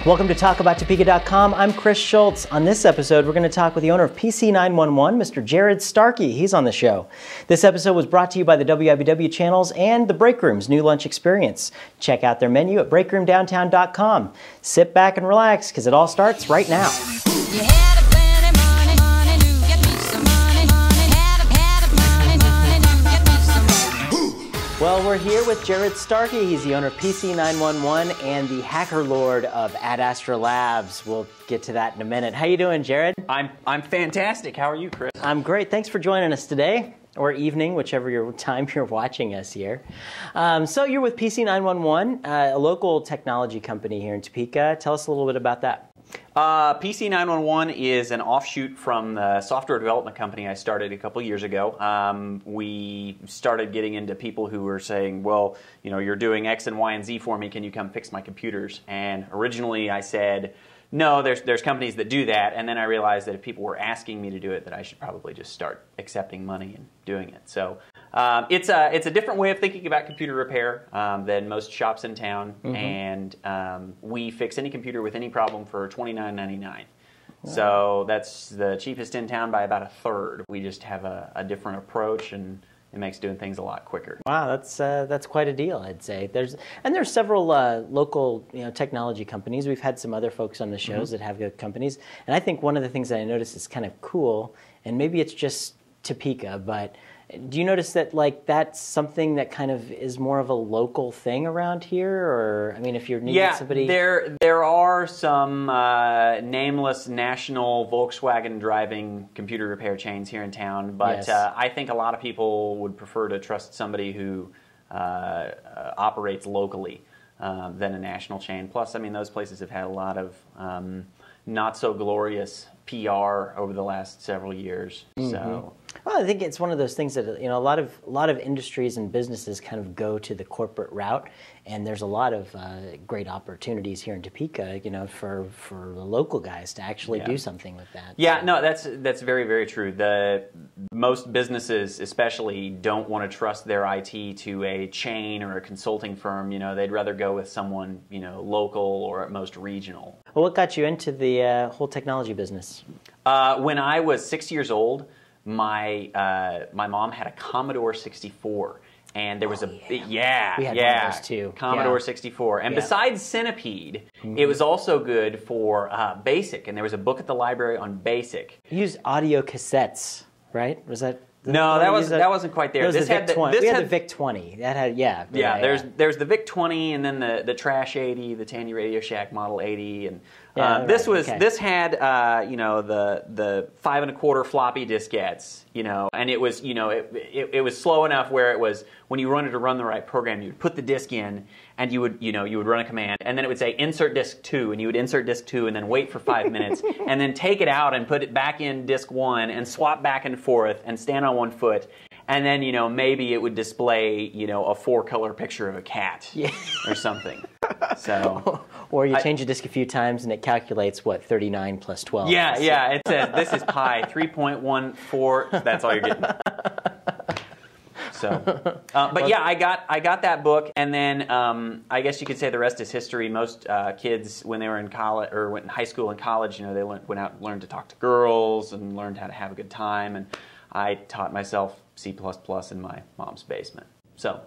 Welcome to TalkAboutTopeka.com. I'm Chris Schultz. On this episode, we're going to talk with the owner of PC911, Mr. Jared Starkey. He's on the show. This episode was brought to you by the WIBW channels and the Break Room's new lunch experience. Check out their menu at breakroomdowntown.com. Sit back and relax, because it all starts right now. Well, we're here with Jared Starkey. He's the owner of PC911 and the hacker lord of Ad Astra Labs. We'll get to that in a minute. How you doing, Jared? I'm fantastic. How are you, Chris? I'm great. Thanks for joining us today, or evening, whichever time you're watching us here. So you're with PC911, a local technology company here in Topeka. Tell us a little bit about that. PC911 is an offshoot from the software development company I started a couple years ago. We started getting into people who were saying, well, you know, you're doing X and Y and Z for me, can you come fix my computers? And originally I said, no, there's companies that do that, and then I realized that if people were asking me to do it, that I should probably just start accepting money and doing it. So it's a different way of thinking about computer repair than most shops in town, and we fix any computer with any problem for $29.99. Wow. So that's the cheapest in town by about a third. We just have a different approach, and it makes doing things a lot quicker. Wow, that's quite a deal, I'd say. There's several local technology companies. We've had some other folks on the shows that have good companies, and I think one of the things that I noticed is kind of cool, and maybe it's just Topeka, but do you notice that that's something that kind of is more of a local thing around here? Or, I mean, if you're needing somebody... there are some nameless national Volkswagen driving computer repair chains here in town, but yes. I think a lot of people would prefer to trust somebody who operates locally than a national chain. Plus, I mean, those places have had a lot of not so glorious PR over the last several years. So. Well, I think it's one of those things that a lot of industries and businesses kind of go to the corporate route, and there's a lot of great opportunities here in Topeka, for the local guys to actually do something with that. Yeah, no, that's very, very true. Most businesses, especially, don't want to trust their IT to a chain or a consulting firm. They'd rather go with someone local or at most regional. Well, what got you into the whole technology business? When I was 6 years old, my mom had a Commodore 64, and there was we had one of those too. Commodore 64, and besides Centipede, it was also good for BASIC, and there was a book at the library on BASIC. You used audio cassettes, right? Was that? No, that wasn't quite there. This had the VIC-20. That had There's the VIC-20, and then the Trash 80, the Tandy Radio Shack Model 80, and this had the 5 1/4 floppy diskettes, and it was it was slow enough where it was when you wanted to run the right program, you would put the disk in, and you would run a command, and then it would say insert disk 2, and you would insert disk 2, and then wait for 5 minutes, and then take it out and put it back in disk 1, and swap back and forth, and stand on one foot, and then maybe it would display a 4-color picture of a cat or something. So, or you change the disk a few times and it calculates what 39 plus 12. Yeah. It says this is pi 3.14. That's all you're getting. So, but yeah, I got that book, and then I guess you could say the rest is history. Most kids, when they were in college or went in high school and college, they went out and learned to talk to girls and learned how to have a good time. And I taught myself C++ in my mom's basement. So.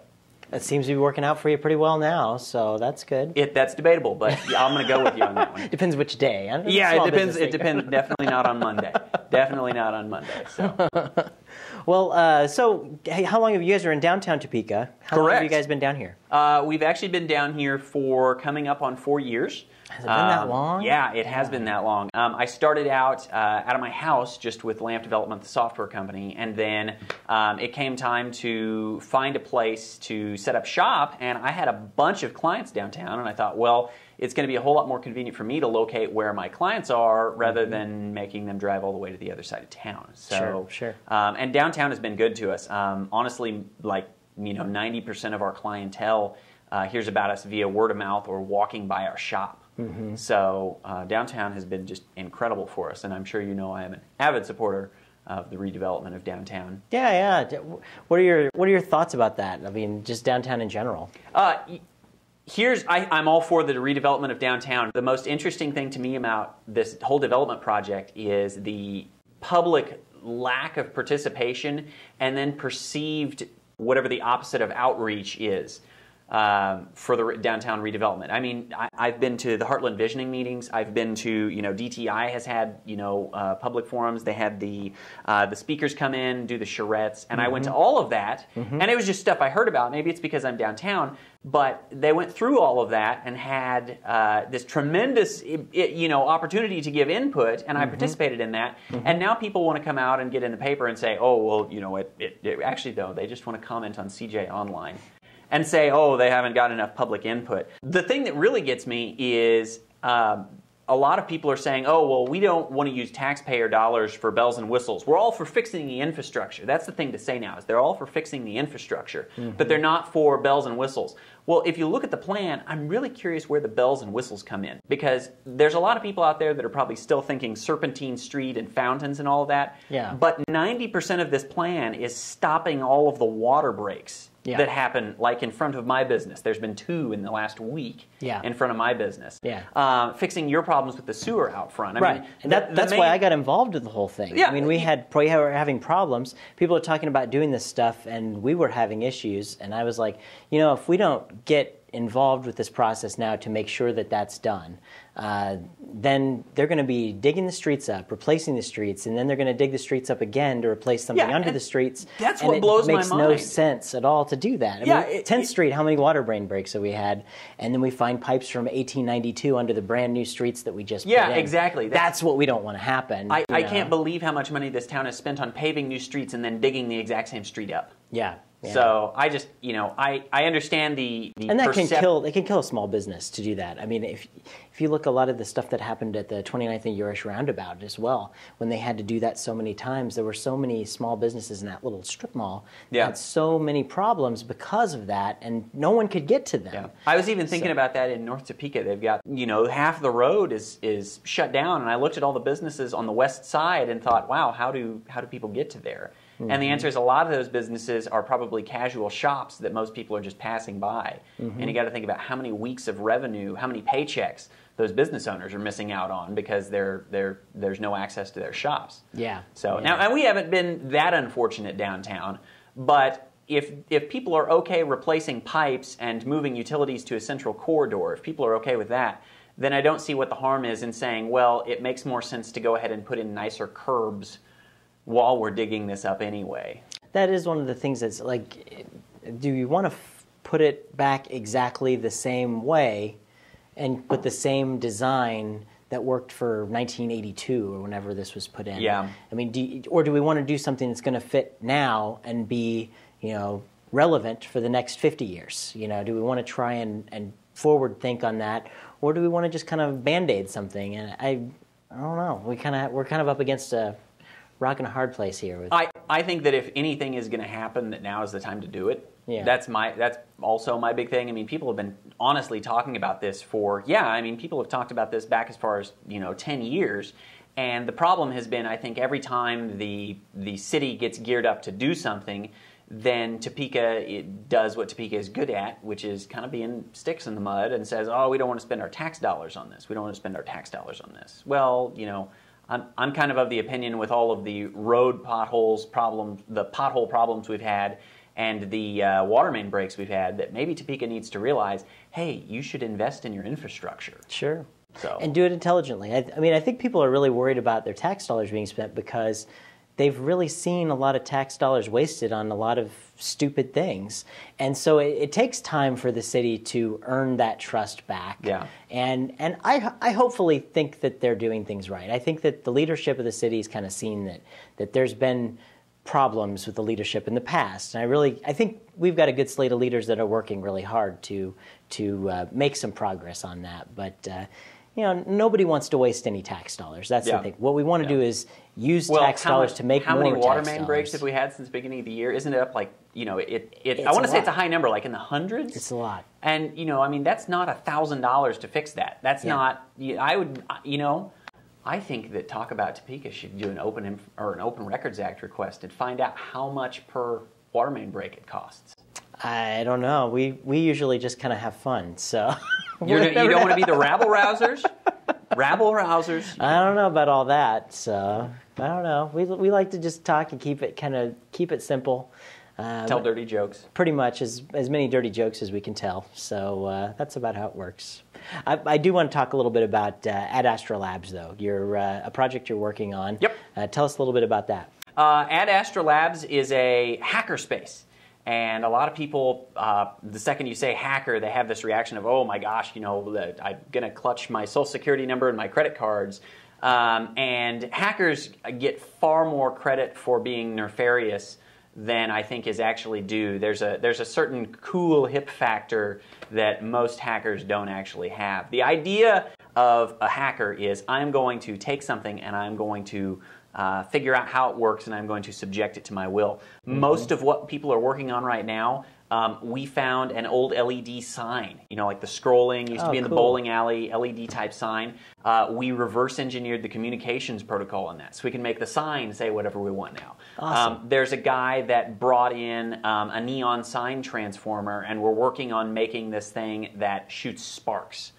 That seems to be working out for you pretty well now, so that's good. That's debatable, but I'm going to go with you on that one. Depends which day. Yeah, it depends. It depends. Definitely not on Monday. Definitely not on Monday. So. Well, so hey, how long have you guys are in downtown Topeka? How long have you guys been down here? We've actually been down here for coming up on 4 years. Has it been that long? Yeah, it has been that long. I started out of my house just with Lamp Development, the software company, and then it came time to find a place to set up shop, and I had a bunch of clients downtown, and I thought, well, it's going to be a whole lot more convenient for me to locate where my clients are rather than making them drive all the way to the other side of town. So, sure. And downtown has been good to us. Honestly, 90% of our clientele hears about us via word of mouth or walking by our shop. So downtown has been just incredible for us, and I'm sure I am an avid supporter of the redevelopment of downtown. Yeah. What are your thoughts about that? I mean, just downtown in general. I'm all for the redevelopment of downtown. The most interesting thing to me about this whole development project is the public lack of participation and then perceived whatever the opposite of outreach is. For the downtown redevelopment. I mean, I've been to the Heartland Visioning meetings. I've been to, DTI has had, public forums. They had the speakers come in, do the charrettes, and I went to all of that, and it was just stuff I heard about. Maybe it's because I'm downtown, but they went through all of that and had this tremendous, opportunity to give input, and I participated in that. And now people want to come out and get in the paper and say, oh, well, actually, though, they just want to comment on CJ Online. And say, oh, they haven't got enough public input. The thing that really gets me is a lot of people are saying, oh, well, we don't want to use taxpayer dollars for bells and whistles. We're all for fixing the infrastructure. That's the thing to say now, is they're all for fixing the infrastructure, but they're not for bells and whistles. Well, if you look at the plan, I'm really curious where the bells and whistles come in, because there's a lot of people out there that are probably still thinking Serpentine Street and fountains and all of that. Yeah. But 90% of this plan is stopping all of the water breaks. Yeah. That happen, like in front of my business. There's been 2 in the last week in front of my business. Yeah. Fixing your problems with the sewer out front. I mean, and that's why I got involved with the whole thing. Yeah. I mean, we were having problems. People were talking about doing this stuff, and we were having issues. And I was like, if we don't get involved with this process now to make sure that that's done, then they're going to be digging the streets up, replacing the streets, and then they're going to dig the streets up again to replace something under the streets. That's what blows my mind. It makes no sense at all to do that. I mean, 10th Street, how many water brain breaks have we had? And then we find pipes from 1892 under the brand new streets that we just put in. Yeah, exactly. That's what we don't want to happen. I can't believe how much money this town has spent on paving new streets and then digging the exact same street up. Yeah. Yeah. So I just, I understand the and that can kill a small business to do that. I mean, if you look a lot of the stuff that happened at the 29th and Urish Roundabout as well, when they had to do that so many times, there were so many small businesses in that little strip mall that had so many problems because of that, and no one could get to them. Yeah. I was even thinking about that in North Topeka. They've got, half the road is shut down, and I looked at all the businesses on the west side and thought, wow, how do people get to there? And the answer is a lot of those businesses are probably casual shops that most people are just passing by. And you got to think about how many weeks of revenue, how many paychecks those business owners are missing out on because there's no access to their shops. Yeah. So now, and we haven't been that unfortunate downtown, but if people are okay replacing pipes and moving utilities to a central corridor, if people are okay with that, then I don't see what the harm is in saying, well, it makes more sense to go ahead and put in nicer curbs while we're digging this up anyway. That is one of the things that's like, do you want to put it back exactly the same way and put the same design that worked for 1982 or whenever this was put in? Yeah. I mean, or do we want to do something that's going to fit now and be, relevant for the next 50 years? Do we want to try and forward think on that, or do we want to just kind of band-aid something? And I don't know. We're kind of up against a rock and a hard place here. I think that if anything is going to happen, that now is the time to do it. Yeah. That's also my big thing. I mean, people have been honestly talking about this people have talked about this back as far as 10 years, and the problem has been, I think, every time the city gets geared up to do something, then Topeka does what Topeka is good at, which is kind of being sticks in the mud and says, oh, we don't want to spend our tax dollars on this. We don't want to spend our tax dollars on this. Well, I'm kind of the opinion with all of the road potholes problems, the pothole problems we've had, and the water main breaks we've had, that maybe Topeka needs to realize, hey, you should invest in your infrastructure. Sure. And do it intelligently. I think people are really worried about their tax dollars being spent because they've really seen a lot of tax dollars wasted on a lot of stupid things. And so it takes time for the city to earn that trust back. Yeah. And I hopefully think that they're doing things right. I think that the leadership of the city has kind of seen that there's been problems with the leadership in the past. And I think we've got a good slate of leaders that are working really hard to make some progress on that. But nobody wants to waste any tax dollars. That's the thing. What we want to do is use tax dollars to make more tax dollars. How many water main breaks have we had since the beginning of the year? Isn't it up like, I want to say it's a high number, like in the hundreds? It's a lot. And, that's not $1,000 to fix that. That's not, I think that Talk About Topeka should do an Open Records Act request and find out how much per water main break it costs. I don't know. We usually just kind of have fun, so. You don't want to be the rabble-rousers? Rabble-rousers? I don't know about all that, so I don't know. We like to just talk and keep it simple. Tell dirty jokes. Pretty much as many dirty jokes as we can tell. So that's about how it works. I do want to talk a little bit about Ad Astra Labs, though. A project you're working on. Yep. Tell us a little bit about that. Ad Astra Labs is a hackerspace. And a lot of people, the second you say hacker, they have this reaction of, oh my gosh, I'm going to clutch my social security number and my credit cards. And hackers get far more credit for being nefarious than I think is actually due. There's a certain cool hip factor that most hackers don't actually have. The idea of a hacker is I'm going to take something and I'm going to figure out how it works and I'm going to subject it to my will. Most of what people are working on right now, we found an old LED sign, like the scrolling used to be in the bowling alley, LED type sign. We reverse engineered the communications protocol on that, so we can make the sign say whatever we want now. Awesome. There's a guy that brought in a neon sign transformer, and we're working on making this thing that shoots sparks.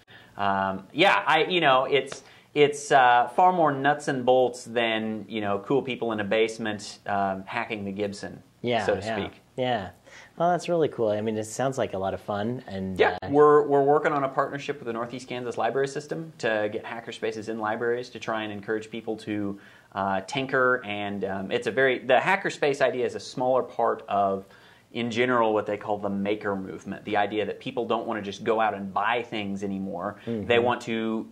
It's far more nuts and bolts than cool people in a basement hacking the Gibson, so to speak. Yeah. Well, that's really cool. I mean, it sounds like a lot of fun. And we're working on a partnership with the Northeast Kansas Library System to get hackerspaces in libraries to try and encourage people to tinker. And the hackerspace idea is a smaller part of, in general, what they call the maker movement. The idea that people don't want to just go out and buy things anymore. They want to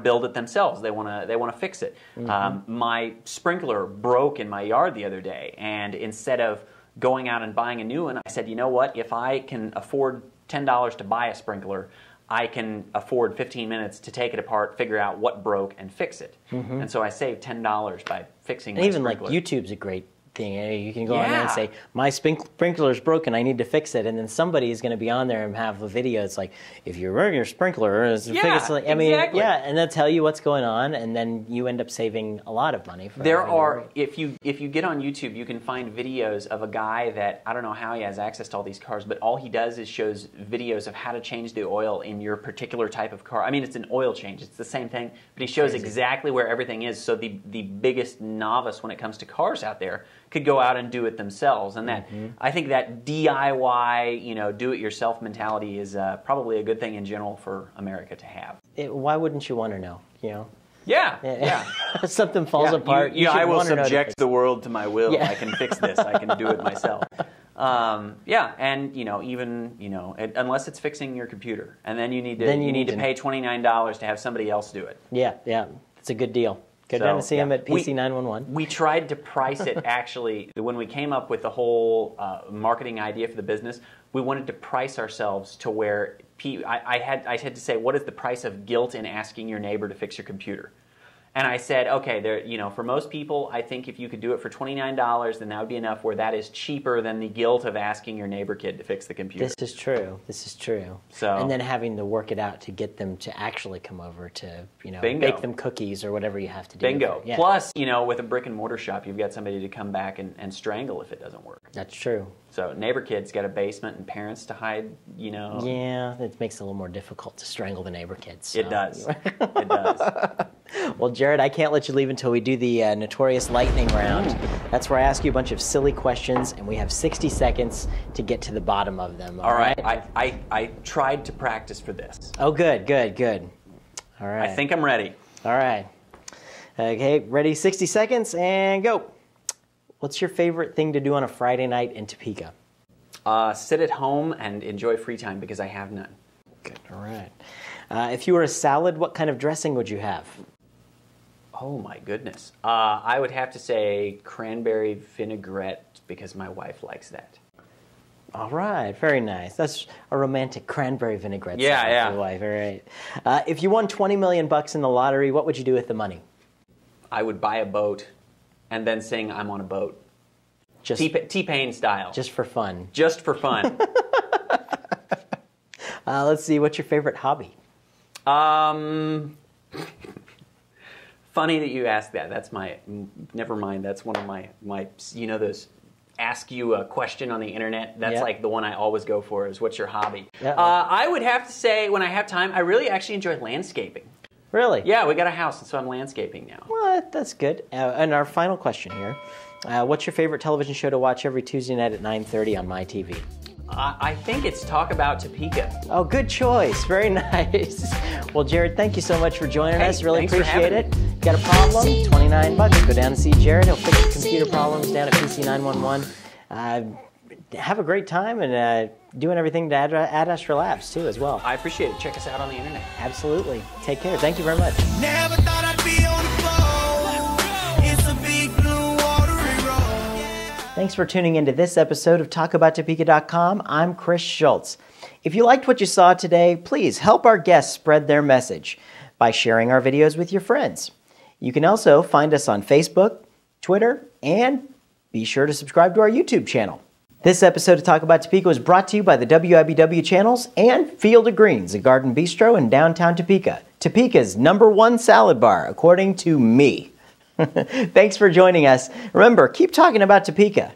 build it themselves. They want to fix it. My sprinkler broke in my yard the other day, and instead of going out and buying a new one, I said, you know what? If I can afford $10 to buy a sprinkler, I can afford 15 minutes to take it apart, figure out what broke, and fix it. And so I saved $10 by fixing my sprinkler. Even like YouTube's a great thing. You can go on there and say, my sprinkler's broken, I need to fix it. And then somebody is going to be on there and have a video. It's like, if you're running your sprinkler, exactly. And they'll tell you what's going on, and then you end up saving a lot of money. If you get on YouTube, you can find videos of a guy that, I don't know how he has access to all these cars, but all he does is shows videos of how to change the oil in your particular type of car. I mean, it's an oil change. It's the same thing, but he shows exactly where everything is. So the biggest novice when it comes to cars out there could go out and do it themselves. And that I think that DIY, do-it-yourself mentality is probably a good thing in general for America to have. Why wouldn't you want to know? Yeah. If something falls apart, I will subject the world to my will. I can fix this. I can do it myself. Unless it's fixing your computer, and then you need to pay $29 to have somebody else do it. Yeah, it's a good deal. Go down and see him at PC 911. We tried to price it, actually. When we came up with the whole marketing idea for the business, we wanted to price ourselves to where I had to say, what is the price of guilt in asking your neighbor to fix your computer? And I said, okay, for most people, I think if you could do it for $29, then that would be enough, where that is cheaper than the guilt of asking your neighbor kid to fix the computer. This is true. So, and then having to work it out to get them to actually come over to, bake them cookies or whatever you have to do. Bingo. Yeah. Plus, with a brick and mortar shop, you've got somebody to come back and strangle if it doesn't work. That's true. So neighbor kid's got a basement and parents to hide, Yeah, it makes it a little more difficult to strangle the neighbor kids. So. It does. It does. Well, Jared, I can't let you leave until we do the notorious lightning round. That's where I ask you a bunch of silly questions, and we have 60 seconds to get to the bottom of them. All right. I tried to practice for this. Oh, good. All right. I think I'm ready. All right. Okay, ready? 60 seconds, and go. What's your favorite thing to do on a Friday night in Topeka? Sit at home and enjoy free time, because I have none. Good. All right. If you were a salad, what kind of dressing would you have? Oh, my goodness. I would have to say cranberry vinaigrette, because my wife likes that. All right. Very nice. That's a romantic cranberry vinaigrette. Yeah. For the wife. All right. If you won $20 million in the lottery, what would you do with the money? I would buy a boat and then sing I'm on a boat. Just T-Pain style. Just for fun. Just for fun. Let's see. What's your favorite hobby? Funny that you asked that. That's my, never mind, that's one of my those ask you a question on the internet, that's Yep. like the one I always go for is, what's your hobby? Yeah. I would have to say, when I have time, I really actually enjoy landscaping. Really? Yeah, we got a house, and so I'm landscaping now. Well, that's good. And our final question here. What's your favorite television show to watch every Tuesday night at 9:30 on MyTV? I think it's Talk About Topeka. Oh, good choice. Very nice. Well, Jared, thank you so much for joining us. Really thanks for appreciate having it. Got a problem? $29. Go down and see Jared. He'll fix your computer problems down at PC 911. Have a great time and doing everything to Ad Astra Labs, too, as well. I appreciate it. Check us out on the internet. Absolutely. Take care. Thank you very much. Never thought I'd be on the floor. It's a big blue watery road. Thanks for tuning into this episode of TalkAboutTopeka.com. I'm Chris Schultz. If you liked what you saw today, please help our guests spread their message by sharing our videos with your friends. You can also find us on Facebook, Twitter, and be sure to subscribe to our YouTube channel. This episode of Talk About Topeka was brought to you by the WIBW channels and Field of Greens, a garden bistro in downtown Topeka. Topeka's #1 salad bar, according to me. Thanks for joining us. Remember, keep talking about Topeka.